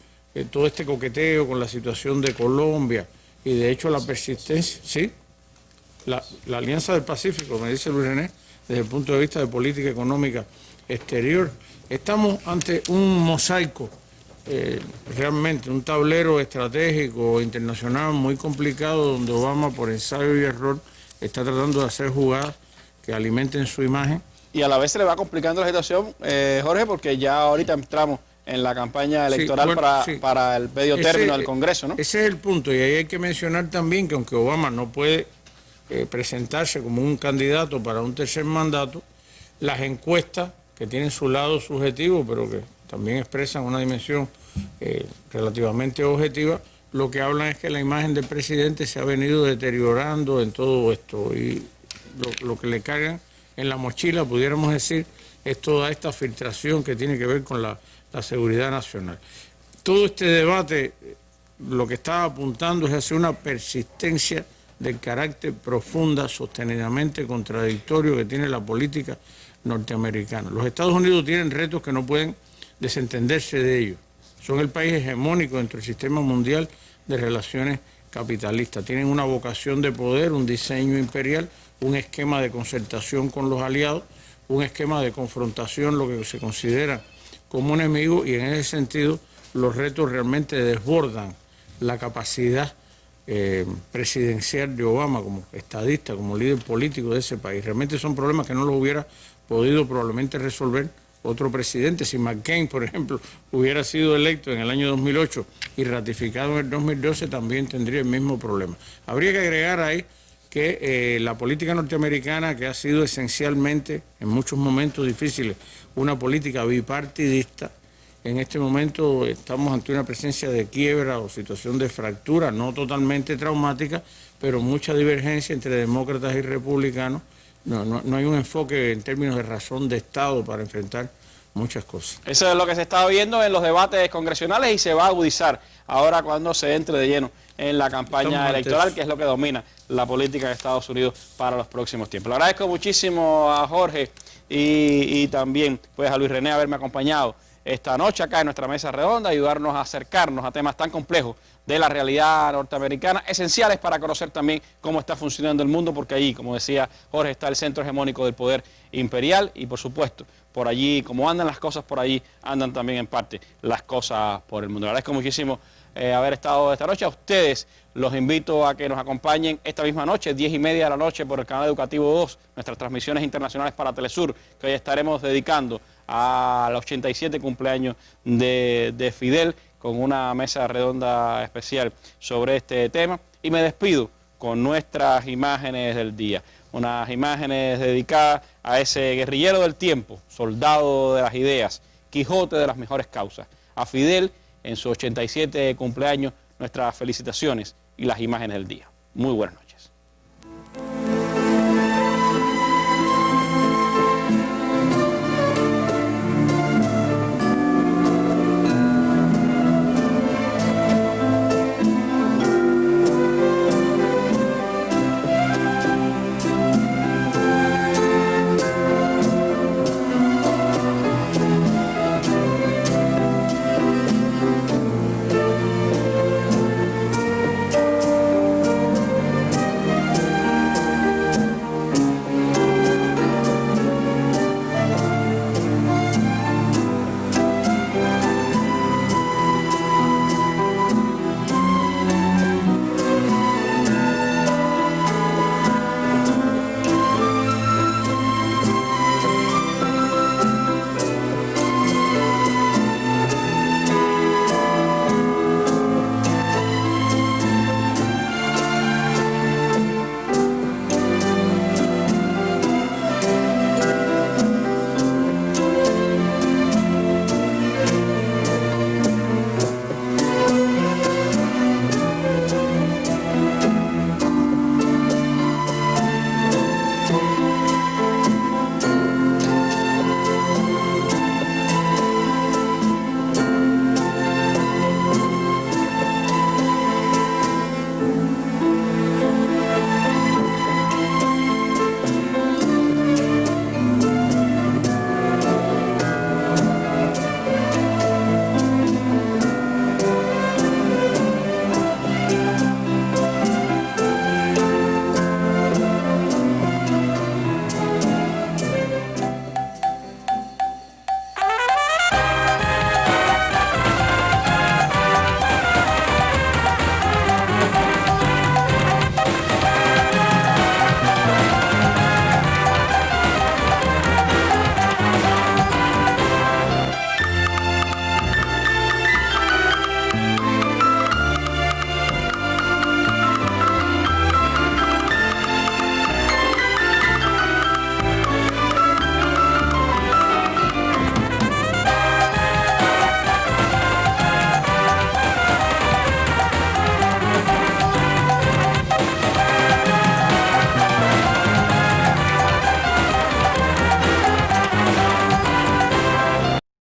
todo este coqueteo con la situación de Colombia y de hecho la persistencia, ¿sí? La Alianza del Pacífico, me dice Luis René, desde el punto de vista de política económica exterior. Estamos ante un mosaico, realmente un tablero estratégico internacional muy complicado, donde Obama, por ensayo y error, está tratando de hacer jugadas que alimenten su imagen. Y a la vez se le va complicando la situación, Jorge, porque ya ahorita entramos en la campaña electoral, sí, bueno, para el medio término del Congreso, ¿no? Ese es el punto, y ahí hay que mencionar también que aunque Obama no puede presentarse como un candidato para un tercer mandato, las encuestas, que tienen su lado subjetivo, pero que también expresan una dimensión relativamente objetiva, lo que hablan es que la imagen del presidente se ha venido deteriorando en todo esto, y lo que le cargan en la mochila, pudiéramos decir, es toda esta filtración que tiene que ver con la seguridad nacional. Todo este debate lo que está apuntando es hacia una persistencia del carácter profunda, sostenidamente contradictorio que tiene la política norteamericana. Los Estados Unidos tienen retos que no pueden desentenderse de ellos. Son el país hegemónico dentro del sistema mundial de relaciones capitalistas. Tienen una vocación de poder, un diseño imperial, un esquema de concertación con los aliados, un esquema de confrontación, lo que se considera como un enemigo, y en ese sentido los retos realmente desbordan la capacidad presidencial de Obama como estadista, como líder político de ese país. Realmente son problemas que no los hubiera podido probablemente resolver otro presidente. Si McCain, por ejemplo, hubiera sido electo en el año 2008 y ratificado en el 2012, también tendría el mismo problema. Habría que agregar ahí que la política norteamericana, que ha sido esencialmente, en muchos momentos difíciles, una política bipartidista, en este momento estamos ante una presencia de quiebra o situación de fractura, no totalmente traumática, pero mucha divergencia entre demócratas y republicanos. No hay un enfoque en términos de razón de Estado para enfrentar muchas cosas. Eso es lo que se está viendo en los debates congresionales y se va a agudizar ahora cuando se entre de lleno en la campaña electoral, que es lo que domina la política de Estados Unidos para los próximos tiempos. Le agradezco muchísimo a Jorge y también pues a Luis René haberme acompañado esta noche acá en nuestra mesa redonda, ayudarnos a acercarnos a temas tan complejos de la realidad norteamericana, esenciales para conocer también cómo está funcionando el mundo, porque allí, como decía Jorge, está el centro hegemónico del poder imperial y, por supuesto, por allí, como andan las cosas por allí, andan también en parte las cosas por el mundo. Le agradezco muchísimo haber estado esta noche. A ustedes los invito a que nos acompañen esta misma noche, 10:30 de la noche, por el canal Educativo 2, nuestras transmisiones internacionales para Telesur, que hoy estaremos dedicando al 87 cumpleaños de Fidel, con una mesa redonda especial sobre este tema. Y me despido con nuestras imágenes del día, unas imágenes dedicadas a ese guerrillero del tiempo, soldado de las ideas, Quijote de las mejores causas, a Fidel en su 87 cumpleaños. Nuestras felicitaciones y las imágenes del día. Muy buenas noches.